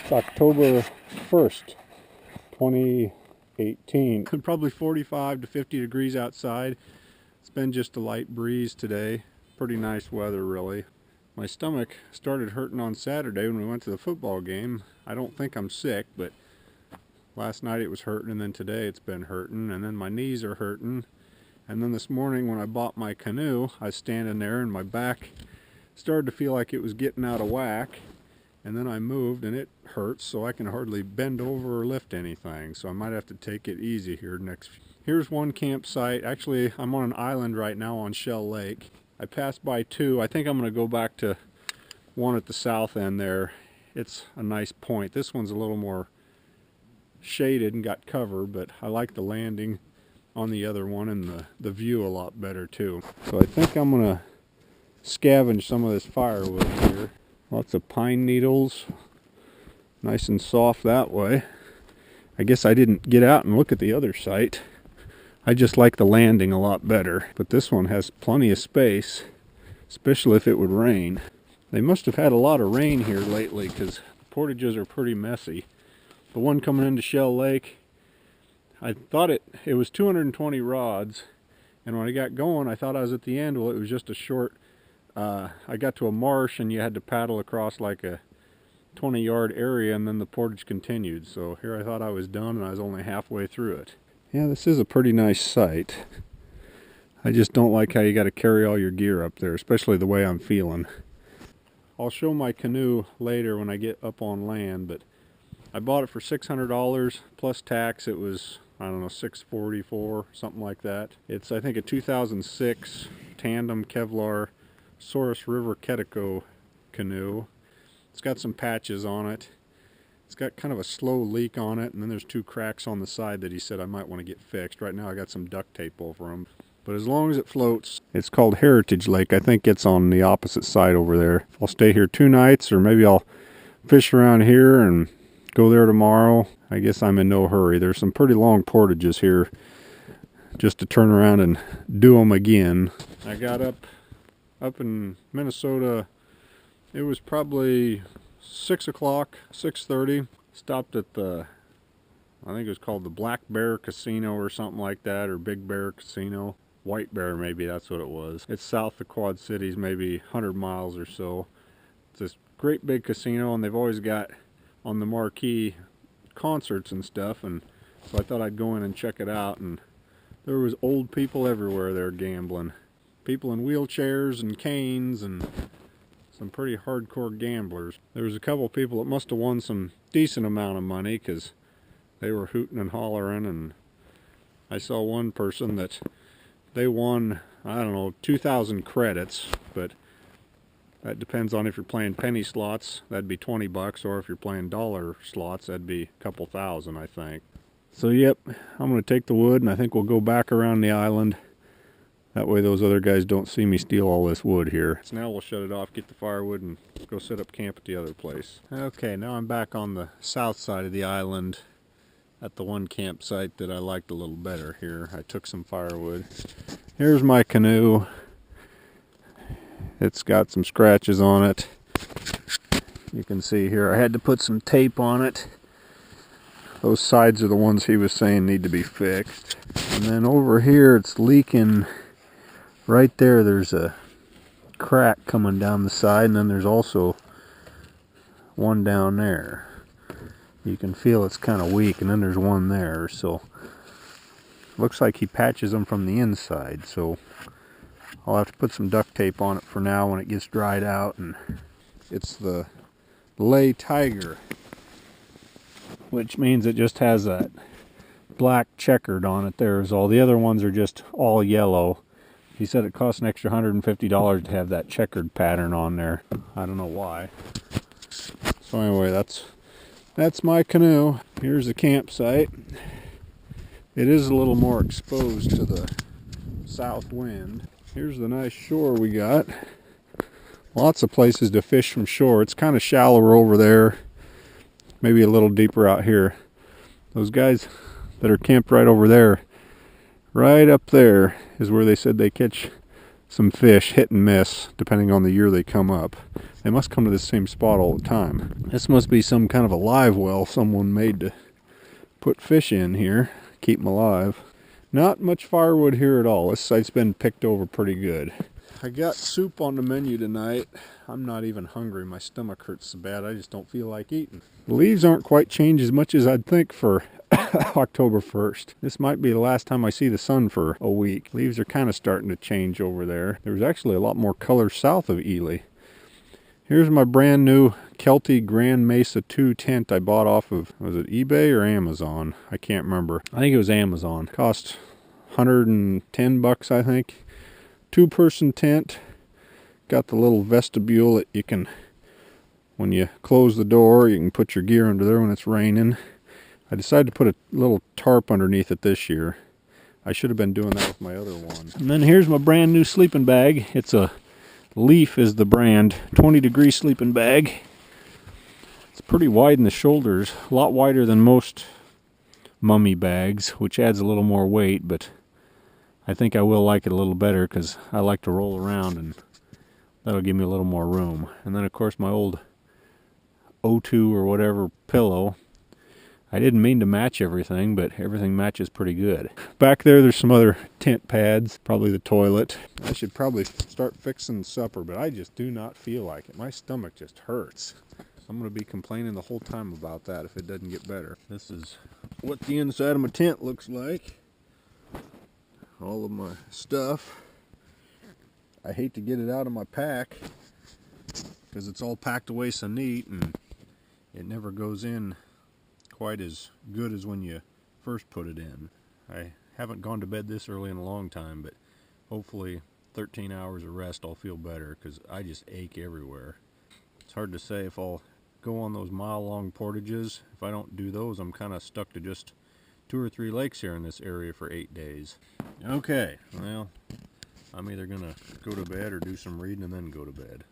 It's October 1st, 2018. Probably 45 to 50 degrees outside. It's been just a light breeze today. Pretty nice weather, really. My stomach started hurting on Saturday when we went to the football game. I don't think I'm sick, but last night it was hurting, and then today it's been hurting, and then my knees are hurting. And then this morning when I bought my canoe, I was standing there and my back started to feel like it was getting out of whack. And then I moved and it hurts, so I can hardly bend over or lift anything. So I might have to take it easy here next. Here's one campsite. Actually, I'm on an island right now on Shell Lake. I passed by two. I think I'm going to go back to one at the south end there. It's a nice point. This one's a little more shaded and got cover, but I like the landing on the other one and the view a lot better too. So I think I'm going to scavenge some of this firewood here. Lots of pine needles, nice and soft that way. I guess I didn't get out and look at the other site. I just like the landing a lot better. But this one has plenty of space, especially if it would rain. They must have had a lot of rain here lately because portages are pretty messy. The one coming into Shell Lake, I thought it was 220 rods. And when I got going, I thought I was at the end. Well, it was just a short I got to a marsh and you had to paddle across like a 20-yard area, and then the portage continued. So here I thought I was done and I was only halfway through it. Yeah, this is a pretty nice site. I just don't like how you got to carry all your gear up there, especially the way I'm feeling. I'll show my canoe later when I get up on land, but I bought it for $600 plus tax. It was, I don't know, $644, something like that. It's, I think, a 2006 tandem Kevlar Source River Canoe canoe. It's got some patches on it. It's got kind of a slow leak on it, and then there's two cracks on the side that he said I might want to get fixed. Right now I got some duct tape over them. But as long as it floats, it's called Heritage Lake. I think it's on the opposite side over there. I'll stay here 2 nights, or maybe I'll fish around here and go there tomorrow. I guess I'm in no hurry. There's some pretty long portages here just to turn around and do them again. I got up in Minnesota. It was probably 6 o'clock, 6:30. Stopped at the, I think it was called the Black Bear Casino or something like that, or Big Bear Casino. White Bear, maybe that's what it was. It's south of Quad Cities, maybe 100 miles or so. It's this great big casino, and they've always got on the marquee concerts and stuff, and so I thought I'd go in and check it out, and there was old people everywhere there gambling. People in wheelchairs and canes, and some pretty hardcore gamblers. There was a couple people that must have won some decent amount of money because they were hooting and hollering, and I saw one person that they won, I don't know, 2,000 credits, but that depends on if you're playing penny slots, that'd be 20 bucks, or if you're playing dollar slots, that'd be a couple thousand, I think. So yep, I'm going to take the wood, and I think we'll go back around the island. That way those other guys don't see me steal all this wood here. So now we'll shut it off, get the firewood, and go set up camp at the other place. Okay, now I'm back on the south side of the island at the one campsite that I liked a little better here. I took some firewood. Here's my canoe. It's got some scratches on it. You can see here I had to put some tape on it. Those sides are the ones he was saying need to be fixed. And then over here it's leaking. Right there, there's a crack coming down the side, and then there's also one down there. You can feel it's kind of weak, and then there's one there. So looks like he patches them from the inside. So I'll have to put some duct tape on it for now when it gets dried out. And it's the Lay Tiger, which means it just has that black checkered on it. There's all the other ones are just all yellow. He said it costs an extra $150 to have that checkered pattern on there. I don't know why. So anyway, that's my canoe. Here's the campsite. It is a little more exposed to the south wind. Here's the nice shore we got. Lots of places to fish from shore. It's kind of shallower over there. Maybe a little deeper out here. Those guys that are camped right over there, right up there is where they said they catch some fish, hit and miss, depending on the year they come up. They must come to the same spot all the time. This must be some kind of a live well someone made to put fish in here, keep them alive. Not much firewood here at all. This site's been picked over pretty good. I got soup on the menu tonight. I'm not even hungry. My stomach hurts so bad I just don't feel like eating. The leaves aren't quite changed as much as I'd think for October 1st. This might be the last time I see the sun for a week. Leaves are kind of starting to change over there. There's actually a lot more color south of Ely. Here's my brand new Kelty Grand Mesa 2 tent I bought off of, was it eBay or Amazon? I can't remember. I think it was Amazon. Cost $110, I think. 2-person tent. Got the little vestibule that you can, when you close the door, you can put your gear under there when it's raining. I decided to put a little tarp underneath it this year. I should have been doing that with my other one. And then here's my brand new sleeping bag. It's a Leaf is the brand, 20-degree sleeping bag. It's pretty wide in the shoulders, a lot wider than most mummy bags, which adds a little more weight, but I think I will like it a little better because I like to roll around and that'll give me a little more room. And then of course my old O2 or whatever pillow. I didn't mean to match everything, but everything matches pretty good. Back there's some other tent pads, probably the toilet. I should probably start fixing supper, but I just do not feel like it. My stomach just hurts. I'm going to be complaining the whole time about that if it doesn't get better. This is what the inside of my tent looks like. All of my stuff. I hate to get it out of my pack because it's all packed away so neat and it never goes in quite as good as when you first put it in. I haven't gone to bed this early in a long time, but hopefully 13 hours of rest I'll feel better because I just ache everywhere. It's hard to say if I'll go on those mile-long portages. If I don't do those, I'm kind of stuck to just 2 or 3 lakes here in this area for 8 days. Okay, well, I'm either gonna go to bed or do some reading and then go to bed.